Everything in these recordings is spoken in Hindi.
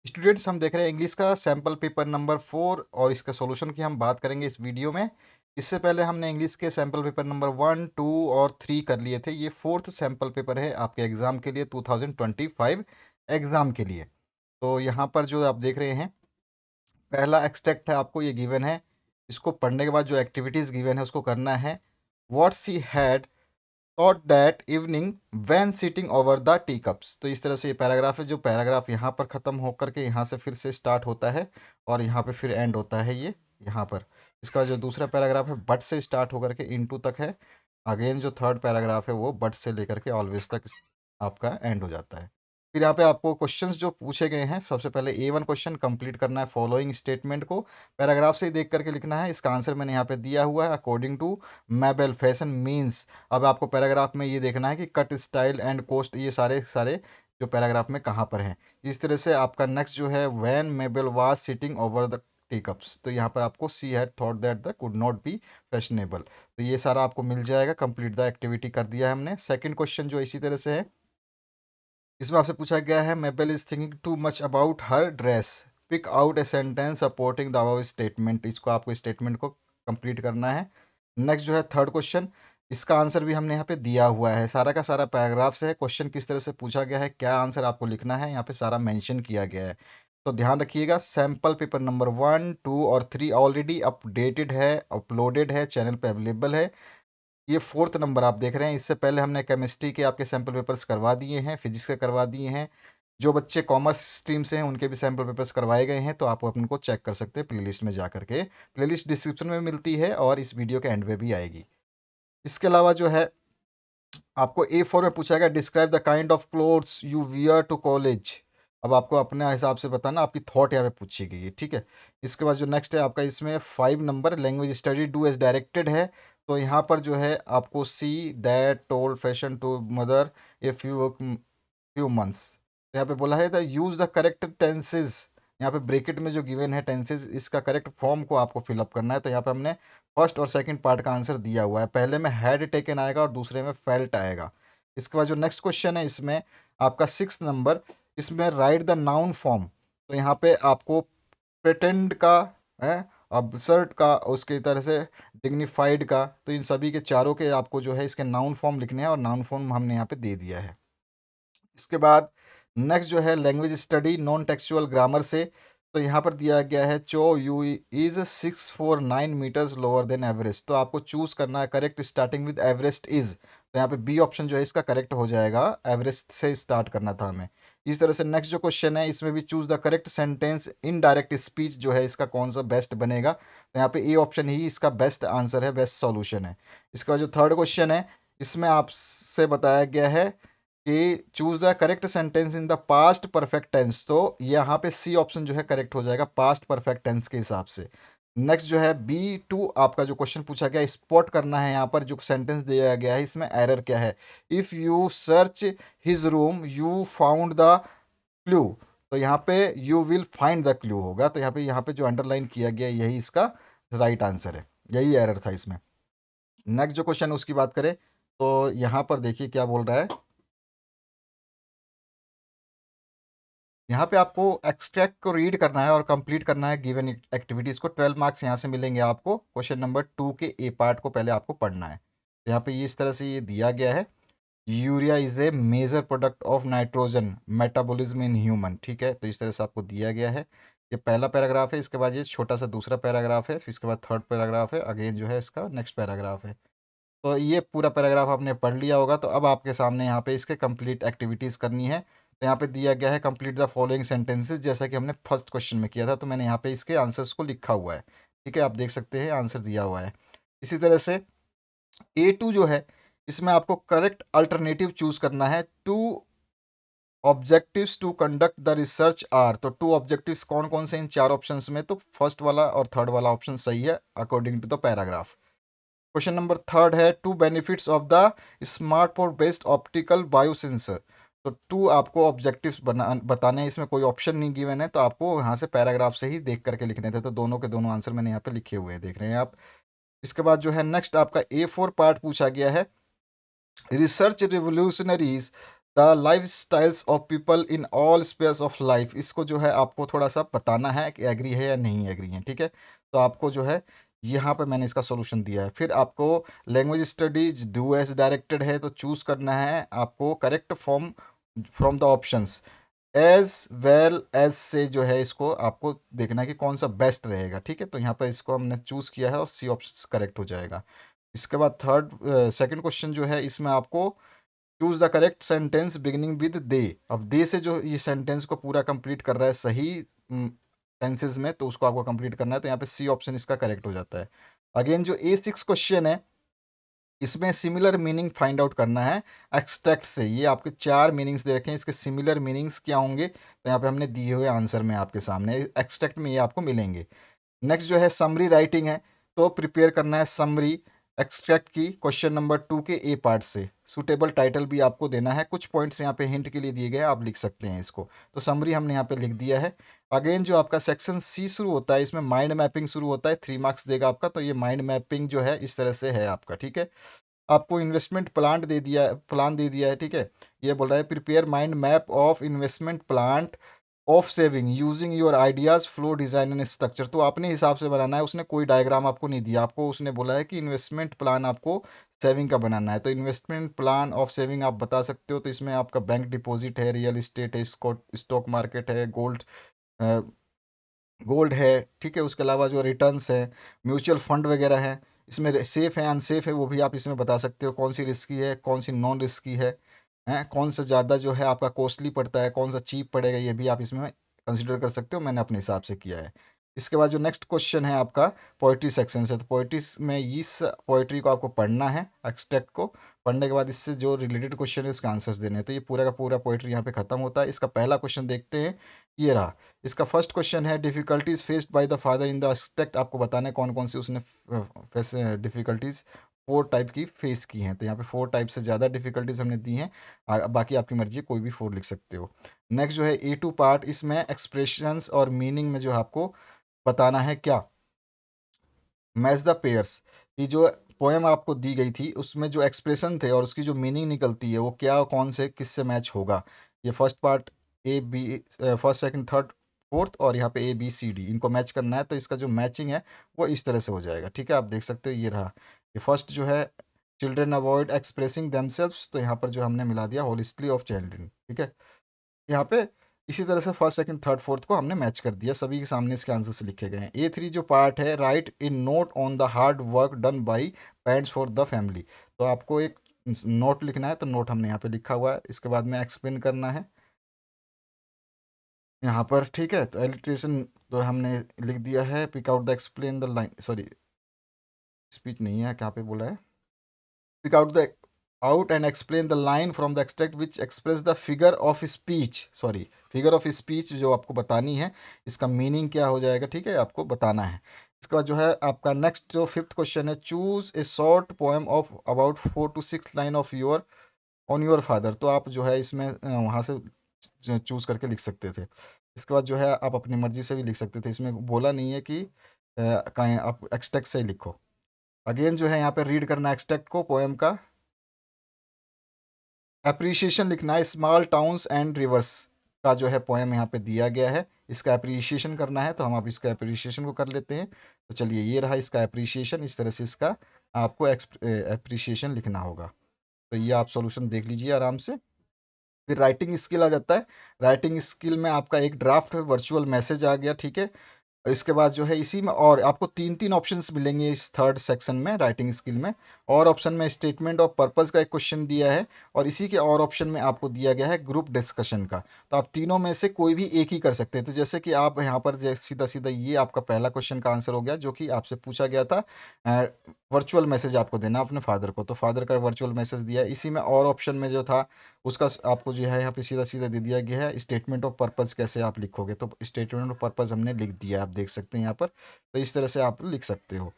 स्टूडेंट्स, हम देख रहे हैं इंग्लिश का सैम्पल पेपर नंबर 4 और इसका सॉल्यूशन की हम बात करेंगे इस वीडियो में। इससे पहले हमने इंग्लिश के सैम्पल पेपर नंबर 1, 2 और 3 कर लिए थे। ये फोर्थ सैम्पल पेपर है आपके एग्ज़ाम के लिए, 2025 एग्ज़ाम के लिए। तो यहाँ पर जो आप देख रहे हैं, पहला एक्सट्रैक्ट है, आपको ये गिवन है। इसको पढ़ने के बाद जो एक्टिविटीज़ गिवन है उसको करना है। What she had thought that evening when sitting over the T cups. तो इस तरह से ये पैराग्राफ है। जो पैराग्राफ यहाँ पर ख़त्म होकर के यहाँ से फिर से स्टार्ट होता है और यहाँ पे फिर एंड होता है ये यहाँ पर। इसका जो दूसरा पैराग्राफ है बट से स्टार्ट होकर के इनटू तक है। अगेन जो थर्ड पैराग्राफ है वो बट से लेकर के ऑलवेज तक आपका एंड हो जाता है। फिर यहाँ पे आपको क्वेश्चंस जो पूछे गए हैं, सबसे पहले A1 क्वेश्चन कंप्लीट करना है फॉलोइंग स्टेटमेंट को। पैराग्राफ से ही देख करके लिखना है। इसका आंसर मैंने यहाँ पे दिया हुआ है। According to Mabel fashion means. अब आपको पैराग्राफ में ये देखना है कि कट, स्टाइल एंड कोस्ट, ये सारे सारे जो पैराग्राफ में कहाँ पर हैं। इस तरह से आपका नेक्स्ट जो है, when मेबल was sitting over the T cups, तो यहाँ पर आपको she had thought that the could not be fashionable. तो ये सारा आपको मिल जाएगा। कंप्लीट द एक्टिविटी कर दिया है हमने। सेकंड क्वेश्चन जो इसी तरह से है, इसमें आपसे पूछा गया है, Mabel is thinking too much about her dress, pick out a sentence supporting the above statement. इसको आपको स्टेटमेंट को कंप्लीट करना है। नेक्स्ट जो है थर्ड क्वेश्चन, इसका आंसर भी हमने यहाँ पे दिया हुआ है। सारा का सारा पैराग्राफ से है। क्वेश्चन किस तरह से पूछा गया है, क्या आंसर आपको लिखना है, यहाँ पे सारा मेंशन किया गया है। तो ध्यान रखिएगा, सैम्पल पेपर नंबर 1, 2 और 3 ऑलरेडी अपडेटेड है, अपलोडेड है, चैनल पे अवेलेबल है। ये फोर्थ नंबर आप देख रहे हैं। इससे पहले हमने केमिस्ट्री के आपके सैम्पल पेपर्स करवा दिए हैं, फिजिक्स के करवा दिए हैं। जो बच्चे कॉमर्स स्ट्रीम से हैं उनके भी सैम्पल पेपर्स करवाए गए हैं। तो आप उनको चेक कर सकते हैं प्लेलिस्ट में जा करके। प्लेलिस्ट डिस्क्रिप्शन में मिलती है और इस वीडियो के एंड में भी आएगी। इसके अलावा जो है, आपको A4 में पूछा गया, describe the kind of clothes you wear to college. अब आपको अपने हिसाब से बताना, आपकी थॉट यहाँ पे पूछी गई है, ठीक है। इसके बाद जो नेक्स्ट है आपका, इसमें 5 नंबर, language study do as directed है। तो यहाँ पर जो है आपको see that told fashion to mother a few months. तो यहाँ पे बोला है the use the correct tenses. यहाँ पे ब्रैकेट में जो गिवन है टेंसेज, इसका करेक्ट फॉर्म को आपको फिलअप करना है। तो यहाँ पे हमने फर्स्ट और सेकंड पार्ट का आंसर दिया हुआ है। पहले में हैड टेकन आएगा और दूसरे में फेल्ट आएगा। इसके बाद जो नेक्स्ट क्वेश्चन है, इसमें आपका 6 नंबर, इसमें राइट द नाउन फॉर्म। तो यहाँ पे आपको प्रिटेंड का है, अबसर्ड का, उसके तरह से डिग्निफाइड का, तो इन सभी के चारों के आपको जो है इसके नाउन फॉर्म लिखने हैं और नाउन फॉर्म हमने यहाँ पे दे दिया है। इसके बाद नेक्स्ट जो है, language study non textual grammar से। तो यहाँ पर दिया गया है, Cho Oyu is 649 metres lower than Everest. तो आपको चूज करना है correct starting with Everest is. तो यहाँ पे बी ऑप्शन जो है इसका करेक्ट हो जाएगा, एवरेस्ट से स्टार्ट करना था हमें। इस तरह से नेक्स्ट जो क्वेश्चन है, इसमें भी choose the correct sentence in direct speech, जो है इसका कौन सा बेस्ट बनेगा। तो यहाँ पे ए ऑप्शन ही इसका बेस्ट आंसर है, बेस्ट सॉल्यूशन है। इसका जो थर्ड क्वेश्चन है, इसमें आपसे बताया गया है कि choose the correct sentence in the past perfect tense. तो यहाँ पे सी ऑप्शन जो है करेक्ट हो जाएगा पास्ट परफेक्ट टेंस के हिसाब से। नेक्स्ट जो है B2, आपका जो क्वेश्चन पूछा गया, स्पॉट करना है यहाँ पर जो सेंटेंस दिया गया है इसमें एरर क्या है। If you search his room you found the clue. तो यहाँ पे you will find the clue होगा। तो यहाँ पे जो अंडरलाइन किया गया है, यही इसका राइट आंसर है, यही एरर था इसमें। नेक्स्ट जो क्वेश्चन उसकी बात करें, तो यहाँ पर देखिए क्या बोल रहा है। यहाँ पे आपको एक्सट्रैक्ट को रीड करना है और कंप्लीट करना है गिवन एक्टिविटीज़ को। 12 मार्क्स यहाँ से मिलेंगे आपको। क्वेश्चन नंबर 2 के ए पार्ट को पहले आपको पढ़ना है। तो यहाँ पे ये इस तरह से ये दिया गया है, urea is a major product of nitrogen metabolism in human, ठीक है। तो इस तरह से आपको दिया गया है। ये पहला पैराग्राफ है, इसके बाद ये छोटा सा दूसरा पैराग्राफ है, फिर इसके बाद थर्ड पैराग्राफ है, अगेन जो है इसका नेक्स्ट पैराग्राफ है। तो ये पूरा पैराग्राफ आपने पढ़ लिया होगा। तो अब आपके सामने यहाँ पे इसके कंप्लीट एक्टिविटीज़ करनी है। तो यहाँ पे दिया गया है, कंप्लीट द फॉलोइंग सेंटेंसेस, जैसा कि हमने फर्स्ट क्वेश्चन में किया था। तो मैंने यहाँ पे इसके आंसर्स को लिखा हुआ है, ठीक है। आप देख सकते हैं आंसर दिया हुआ है। इसी तरह से A2 जो है, इसमें आपको करेक्ट अल्टरनेटिव चूज करना है। Two objectives to conduct the research are. तो टू ऑब्जेक्टिव्स कौन कौन से इन चार ऑप्शंस में, तो फर्स्ट वाला और थर्ड वाला ऑप्शन सही है according to the paragraph. Question number third है, two benefits of the smartphone based optical biosensor. तो टू आपको ऑब्जेक्टिव्स बताने हैं, इसमें कोई ऑप्शन नहीं गिवन है। तो आपको यहाँ से पैराग्राफ से ही देख करके लिखने थे। तो दोनों के दोनों आंसर मैंने यहाँ पे लिखे हुए हैं, देख रहे हैं आप। इसके बाद जो है नेक्स्ट आपका A4 पार्ट पूछा गया है, research revolutionaries the life styles of people in all spheres of life, इसको जो है आपको थोड़ा सा बताना है कि एग्री है या नहीं एग्री है, ठीक है। तो आपको जो है यहाँ पे मैंने इसका सोल्यूशन दिया है। फिर आपको language studies do as directed है तो चूज़ करना है आपको correct form from the options, as well as से जो है इसको आपको देखना है कि कौन सा बेस्ट रहेगा, ठीक है। तो यहाँ पर इसको हमने चूज़ किया है और सी ऑप्शन करेक्ट हो जाएगा। इसके बाद सेकंड क्वेश्चन जो है इसमें आपको choose the correct sentence beginning with they. अब दे से जो ये सेंटेंस को पूरा कंप्लीट कर रहा है सही टेंसेज में, तो उसको आपको कंप्लीट करना है। तो यहाँ पे सी ऑप्शन इसका करेक्ट हो जाता है। अगेन जो A6 क्वेश्चन है इसमें सिमिलर मीनिंग फाइंड आउट करना है एक्सट्रैक्ट से। ये आपके 4 मीनिंग्स दे रखे हैं, इसके सिमिलर मीनिंग्स क्या होंगे तो यहाँ पे हमने दिए हुए आंसर में आपके सामने एक्सट्रैक्ट में ये आपको मिलेंगे। नेक्स्ट जो है समरी राइटिंग है, तो प्रिपेयर करना है समरी एक्सट्रैक्ट की क्वेश्चन नंबर 2 के ए पार्ट से। सूटेबल टाइटल भी आपको देना है, कुछ पॉइंट्स यहाँ पे हिंट के लिए दिए गए हैं, आप लिख सकते हैं इसको। तो समरी हमने यहाँ पे लिख दिया है। अगेन जो आपका सेक्शन सी शुरू होता है इसमें माइंड मैपिंग शुरू होता है, 3 मार्क्स देगा आपका। तो ये माइंड मैपिंग जो है इस तरह से है आपका, ठीक है। आपको इन्वेस्टमेंट प्लान दे दिया है, ठीक है। ये बोल रहा है prepare mind map of investment plan of saving using your ideas flow design and structure. तो अपने हिसाब से बनाना है, उसने कोई डायग्राम आपको नहीं दिया। आपको उसने बोला है कि इन्वेस्टमेंट प्लान आपको सेविंग का बनाना है। तो इन्वेस्टमेंट प्लान ऑफ सेविंग आप बता सकते हो। तो इसमें आपका बैंक डिपॉजिट है, रियल इस्टेट है, स्टॉक मार्केट है, गोल्ड है, ठीक है। उसके अलावा जो रिटर्न्स है, म्यूचुअल फंड वगैरह है, इसमें सेफ़ है अनसेफ है वो भी आप इसमें बता सकते हो। कौन सी रिस्की है, कौन सी नॉन रिस्की है कौन सा ज़्यादा जो है आपका कॉस्टली पड़ता है, कौन सा चीप पड़ेगा, ये भी आप इसमें कंसिडर कर सकते हो। मैंने अपने हिसाब से किया है। इसके बाद जो नेक्स्ट क्वेश्चन है आपका पोइट्री सेक्शन से। तो पोइट्री में इस पोइट्री को आपको पढ़ना है, एक्सट्रैक्ट को पढ़ने के बाद इससे जो रिलेटेड क्वेश्चन है उसके आंसर्स देने हैं। तो ये पूरा का पूरा पोइट्री यहाँ पे खत्म होता है। इसका पहला क्वेश्चन देखते हैं, ये रहा। इसका फर्स्ट क्वेश्चन है difficulties faced by the father in the extract. आपको बताना है कौन कौन सी उसने डिफ़िकल्टीज 4 टाइप की फेस की हैं। तो यहाँ पे 4 टाइप से ज़्यादा डिफ़िकल्टीज हमने दी हैं। बाकी आपकी मर्जी है, कोई भी 4 लिख सकते हो। नेक्स्ट जो है A2 पार्ट, इसमें एक्सप्रेशंस और मीनिंग में जो है आपको बताना है क्या, मैच द पेयर्स। कि जो पोएम आपको दी गई थी उसमें जो एक्सप्रेशन थे और उसकी जो मीनिंग निकलती है वो क्या कौन से किससे मैच होगा। ये first part A B, first second third fourth, और यहाँ पे ABCD इनको मैच करना है। तो इसका जो मैचिंग है वो इस तरह से हो जाएगा, ठीक है। आप देख सकते हो ये रहा। ये फर्स्ट जो है चिल्ड्रन अवॉइड एक्सप्रेसिंग देमसेल्व्स, तो यहाँ पर जो हमने मिला दिया होल हिस्ट्री ऑफ चाइल्ड, ठीक है। यहाँ पे इसी तरह से फर्स्ट सेकंड थर्ड फोर्थ को हमने मैच कर दिया, सभी के सामने इसके आंसर्स लिखे गए हैं। A3 जो पार्ट है right in note on the hard work done by parents for the family. तो आपको एक नोट लिखना है, तो नोट हमने यहाँ पे लिखा हुआ है। इसके बाद में एक्सप्लेन करना है यहाँ पर, ठीक है। तो एलिट्रेशन तो हमने लिख दिया है, pick out the explain the line, sorry speech नहीं है, कहाँ पे बोला है, pick out and explain the line from the extract which express the figure of speech, sorry figure of speech जो आपको बतानी है, इसका मीनिंग क्या हो जाएगा, ठीक है, आपको बताना है। इसके बाद जो है आपका नेक्स्ट जो 5th क्वेश्चन है, choose a short poem of about 4 to 6 line of your on your father. तो आप जो है इसमें वहाँ से चूज करके लिख सकते थे। इसके बाद जो है आप अपनी मर्जी से भी लिख सकते थे, इसमें बोला नहीं है कि कहीं आप एक्सट्रैक्ट से ही लिखो। अगेन जो है यहाँ पे रीड करना एक्सट्रैक्ट को पोएम का, एप्रिसिएशन लिखना है, स्मॉल टाउन्स एंड रिवर्स का जो है पोएम यहाँ पे दिया गया है, इसका एप्रिसिएशन करना है। तो हम आप इसका एप्रिसिएशन को कर लेते हैं। तो चलिए ये रहा इसका एप्रिसिएशन, इस तरह से इसका आपको एप्रिसिएशन लिखना होगा। तो ये आप सॉल्यूशन देख लीजिए आराम से। फिर राइटिंग स्किल आ जाता है। राइटिंग स्किल में आपका एक ड्राफ्ट वर्चुअल मैसेज आ गया, ठीक है। इसके बाद जो है इसी में और आपको 3 ऑप्शंस मिलेंगे इस थर्ड सेक्शन में राइटिंग स्किल में। और ऑप्शन में स्टेटमेंट ऑफ पर्पस का एक क्वेश्चन दिया है, और इसी के और ऑप्शन में आपको दिया गया है ग्रुप डिस्कशन का। तो आप तीनों में से कोई भी एक ही कर सकते हैं। तो जैसे कि आप यहाँ पर सीधा सीधा ये आपका पहला क्वेश्चन का आंसर हो गया जो कि आपसे पूछा गया था, वर्चुअल मैसेज आपको देना अपने फादर को। तो फादर का वर्चुअल मैसेज दिया है। इसी में और ऑप्शन में जो था उसका आपको जो है यहाँ पे सीधा सीधा दे दिया गया है स्टेटमेंट ऑफ पर्पस कैसे आप लिखोगे। तो स्टेटमेंट ऑफ पर्पस हमने लिख दिया, आप देख सकते हैं यहाँ पर। तो इस तरह से आप लिख सकते हो।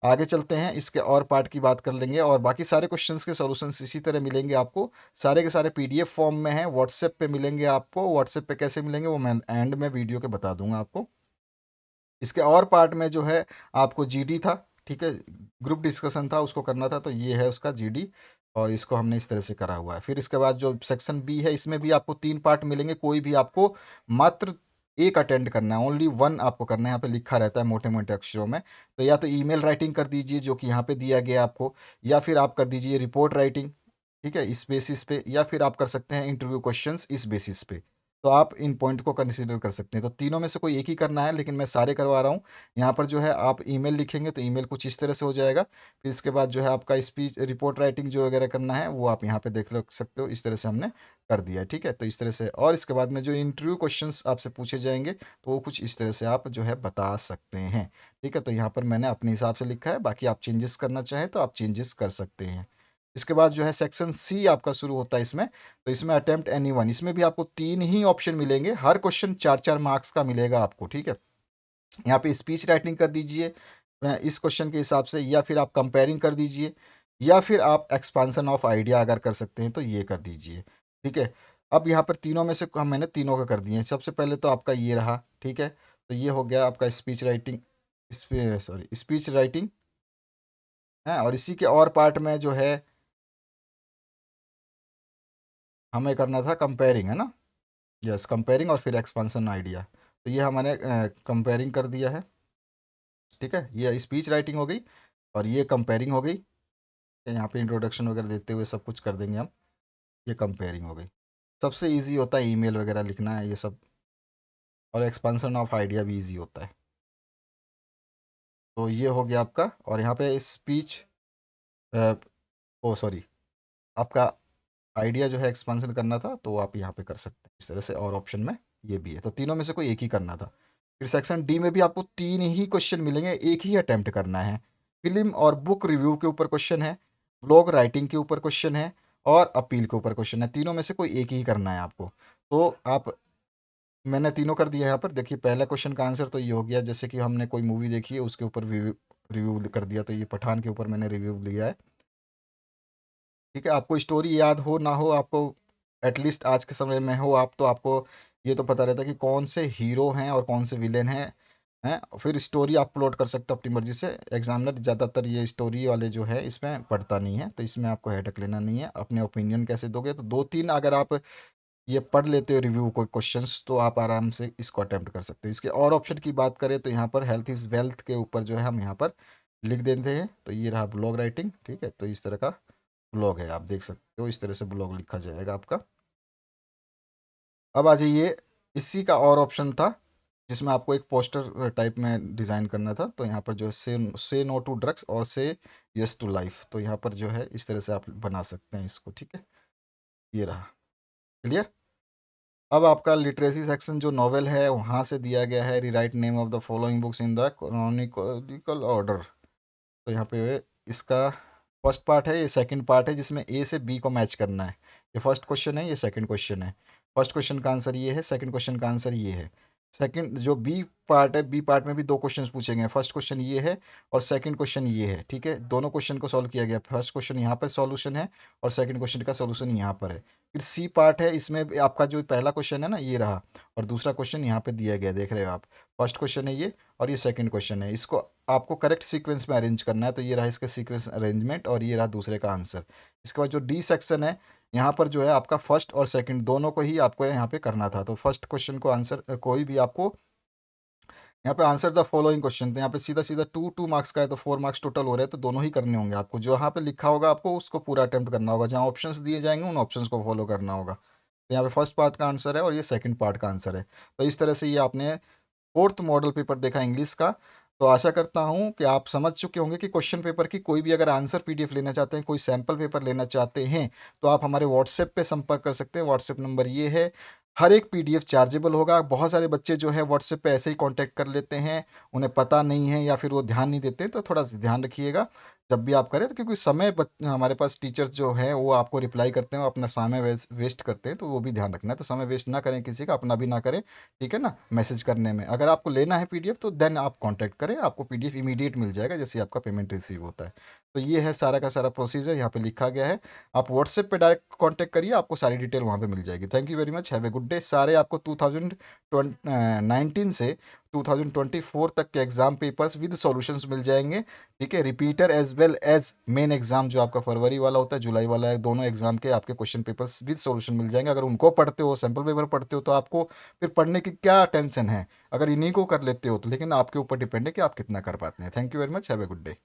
आगे चलते हैं, इसके और पार्ट की बात कर लेंगे, और बाकी सारे क्वेश्चंस के सॉल्यूशंस इसी तरह मिलेंगे आपको। सारे के सारे PDF फॉर्म में हैं, व्हाट्सएप पे मिलेंगे आपको। व्हाट्सएप पे कैसे मिलेंगे वो मैं एंड में वीडियो के बता दूंगा आपको। इसके और पार्ट में जो है आपको GD था, ठीक है, ग्रुप डिस्कशन था, उसको करना था। तो ये है उसका GD। और इसको हमने इस तरह से करा हुआ है। फिर इसके बाद जो सेक्शन बी है, इसमें भी आपको 3 पार्ट मिलेंगे, कोई भी आपको मात्र 1 अटेम्प्ट करना है, ओनली 1 आपको करना है, यहाँ पे लिखा रहता है मोटे-मोटे अक्षरों में। तो या तो ईमेल राइटिंग कर दीजिए जो कि यहाँ पे दिया गया आपको, या फिर आप कर दीजिए रिपोर्ट राइटिंग, ठीक है, इस बेसिस पे, या फिर आप कर सकते हैं इंटरव्यू क्वेश्चंस इस बेसिस पे। तो आप इन पॉइंट को कंसीडर कर सकते हैं। तो तीनों में से कोई एक ही करना है, लेकिन मैं सारे करवा रहा हूँ। यहाँ पर जो है आप ईमेल लिखेंगे तो ईमेल कुछ इस तरह से हो जाएगा। फिर इसके बाद जो है आपका स्पीच रिपोर्ट राइटिंग जो वगैरह करना है वो आप यहाँ पे देख सकते हो, इस तरह से हमने कर दिया है, ठीक है। तो इस तरह से, और इसके बाद में जो इंटरव्यू क्वेश्चंस आपसे पूछे जाएंगे तो वो कुछ इस तरह से आप जो है बता सकते हैं, ठीक है। तो यहाँ पर मैंने अपने हिसाब से लिखा है, बाकी आप चेंजेस करना चाहें तो आप चेंजेस कर सकते हैं। इसके बाद जो है सेक्शन सी आपका शुरू होता है इसमें। तो इसमें अटेम्प्ट एनीवन, इसमें भी आपको 3 ही ऑप्शन मिलेंगे, हर क्वेश्चन 4-4 मार्क्स का मिलेगा आपको, ठीक है। यहाँ पे स्पीच राइटिंग कर दीजिए इस क्वेश्चन के हिसाब से, या फिर आप कंपेयरिंग कर दीजिए, या फिर आप एक्सपांसन ऑफ आइडिया अगर कर सकते हैं तो ये कर दीजिए, ठीक है। अब यहाँ पर तीनों में से मैंने तीनों का कर दिए हैं। सबसे पहले तो आपका ये रहा, ठीक है। तो ये हो गया आपका स्पीच राइटिंग, स्पीच राइटिंग है। और इसी के और पार्ट में जो है हमें करना था कंपेयरिंग, है ना। यस, कंपेयरिंग और फिर एक्सपांसन आइडिया। तो ये हमने कंपेयरिंग कर दिया है, ठीक है। ये स्पीच राइटिंग हो गई और ये कंपेयरिंग हो गई। यहाँ पे इंट्रोडक्शन वगैरह देते हुए सब कुछ कर देंगे हम। ये कंपेयरिंग हो गई। सबसे इजी होता है ईमेल वगैरह लिखना है ये सब, और एक्सपांसन ऑफ आइडिया भी इजी होता है। तो ये हो गया आपका। और यहाँ पे स्पीच ओ सॉरी, आपका आइडिया जो है एक्सपांसन करना था तो आप यहाँ पे कर सकते हैं इस तरह से, और ऑप्शन में ये भी है। तो तीनों में से कोई एक ही करना था। फिर सेक्शन डी में भी आपको 3 ही क्वेश्चन मिलेंगे, एक ही अटेम्प्ट करना है। फिल्म और बुक रिव्यू के ऊपर क्वेश्चन है, ब्लॉग राइटिंग के ऊपर क्वेश्चन है, और अपील के ऊपर क्वेश्चन है। तीनों में से कोई एक ही करना है आपको। तो आप, मैंने तीनों कर दिया है यहाँ पर। देखिए पहला क्वेश्चन का आंसर तो ये हो गया, जैसे कि हमने कोई मूवी देखी है उसके ऊपर रिव्यू रिव्यू कर दिया। तो ये पठान के ऊपर मैंने रिव्यू लिया है, ठीक है। आपको स्टोरी याद हो ना हो, आपको एटलीस्ट आज के समय में हो आप, तो आपको ये तो पता रहता है कि कौन से हीरो हैं और कौन से विलेन हैं। फिर स्टोरी आप अपलोड कर सकते हो अपनी मर्ज़ी से। एग्जामिनर ज़्यादातर ये स्टोरी वाले जो है इसमें पढ़ता नहीं है, तो इसमें आपको हेडेक लेना नहीं है। अपने ओपिनियन कैसे दोगे, तो 2-3 अगर आप ये पढ़ लेते हो रिव्यू कोई क्वेश्चंस, तो आप आराम से इसको अटेम्प्ट कर सकते हो। इसके और ऑप्शन की बात करें तो यहाँ पर हेल्थ इज़ वेल्थ के ऊपर जो है हम यहाँ पर लिख देते हैं। तो ये रहा ब्लॉग राइटिंग, ठीक है। तो इस तरह का ब्लॉग है, आप देख सकते हो इस तरह से ब्लॉग लिखा जाएगा आपका। अब आ जाइए, इसी का और ऑप्शन था जिसमें आपको एक पोस्टर टाइप में डिज़ाइन करना था। तो यहाँ पर जो है से नो टू ड्रग्स और से यस टू लाइफ, तो यहाँ पर जो है इस तरह से आप बना सकते हैं इसको, ठीक है। ये रहा क्लियर। अब आपका लिटरेसी सेक्शन जो नॉवेल है वहाँ से दिया गया है, rewrite name of the following books in the chronological order. तो यहाँ पे इसका फर्स्ट पार्ट है, ये सेकंड पार्ट है जिसमें ए से बी को मैच करना है। ये फर्स्ट क्वेश्चन है, ये सेकंड क्वेश्चन है। फर्स्ट क्वेश्चन का आंसर ये है, सेकंड क्वेश्चन का आंसर ये है। सेकंड जो बी पार्ट है, बी पार्ट में भी 2 क्वेश्चंस पूछे गए हैं। फर्स्ट क्वेश्चन ये है और सेकंड क्वेश्चन ये है, ठीक है। दोनों क्वेश्चन को सॉल्व किया गया। फर्स्ट क्वेश्चन यहाँ पर सॉल्यूशन है और सेकंड क्वेश्चन का सॉल्यूशन यहाँ पर है। फिर सी पार्ट है, इसमें भी आपका जो पहला क्वेश्चन है ना ये रहा, और दूसरा क्वेश्चन यहाँ पे दिया गया, देख रहे हो आप। फर्स्ट क्वेश्चन है ये और ये सेकंड क्वेश्चन है। इसको आपको करेक्ट सीक्वेंस में अरेंज करना है। तो ये रहा इसका सीक्वेंस अरेंजमेंट और ये रहा दूसरे का आंसर। इसके बाद जो डी सेक्शन है, यहाँ पर जो है आपका फर्स्ट और सेकंड दोनों को ही आपको यहाँ पे करना था। तो फर्स्ट क्वेश्चन को आंसर कोई भी आपको यहाँ पे आंसर द फॉलोइंग क्वेश्चन, तो यहाँ पे सीधा सीधा 2 मार्क्स का है तो 4 मार्क्स टोटल हो रहे हैं। तो दोनों ही करने होंगे आपको, जो यहाँ पे लिखा होगा आपको उसको पूरा अटेम्प्ट करना होगा। जहाँ ऑप्शंस दिए जाएंगे उन ऑप्शंस को फॉलो करना होगा। तो यहाँ पे फर्स्ट पार्ट का आंसर है और ये सेकंड पार्ट का आंसर है। तो इस तरह से ये आपने फोर्थ मॉडल पेपर देखा इंग्लिश का। तो आशा करता हूँ कि आप समझ चुके होंगे कि क्वेश्चन पेपर की कोई भी अगर आंसर पीडीएफ लेना चाहते हैं, कोई सैम्पल पेपर लेना चाहते हैं, तो आप हमारे व्हाट्सएप पे संपर्क कर सकते हैं। व्हाट्सएप नंबर ये है। हर एक पीडीएफ चार्जेबल होगा। बहुत सारे बच्चे जो है व्हाट्सएप पे ऐसे ही कांटेक्ट कर लेते हैं, उन्हें पता नहीं है या फिर वो ध्यान नहीं देते, तो थोड़ा सा ध्यान रखिएगा जब भी आप करें। तो क्योंकि समय हमारे पास टीचर्स जो हैं वो आपको रिप्लाई करते हैं, वो अपना समय वेस्ट करते हैं, तो वो भी ध्यान रखना है। तो समय वेस्ट ना करें किसी का, अपना भी ना करें, ठीक है ना, मैसेज करने में। अगर आपको लेना है पीडीएफ तो देन आप कांटेक्ट करें, आपको पीडीएफ इमीडिएट मिल जाएगा जैसे आपका पेमेंट रिसीव होता है। तो ये है सारा का सारा प्रोसीजर यहाँ पे लिखा गया है। आप व्हाट्सएप पे डायरेक्ट कांटेक्ट करिए, आपको सारी डिटेल वहाँ पे मिल जाएगी। Thank you very much, have a good day. सारे आपको 2019 से 2024 तक के एग्जाम पेपर्स विद सॉल्यूशंस मिल जाएंगे। ठीक है, repeater as well as main exam जो आपका फरवरी वाला होता है, जुलाई वाला है, दोनों एग्जाम के आपके क्वेश्चन पेपर्स विद सॉल्यूशन मिल जाएंगे। अगर उनको पढ़ते हो, सैम्पल पेपर पढ़ते हो, तो आपको फिर पढ़ने की क्या टेंशन है। अगर इन्हीं को कर लेते हो तो, लेकिन आपके ऊपर डिपेंड है कि आप कितना कर पाते हैं। Thank you very much, have a good day.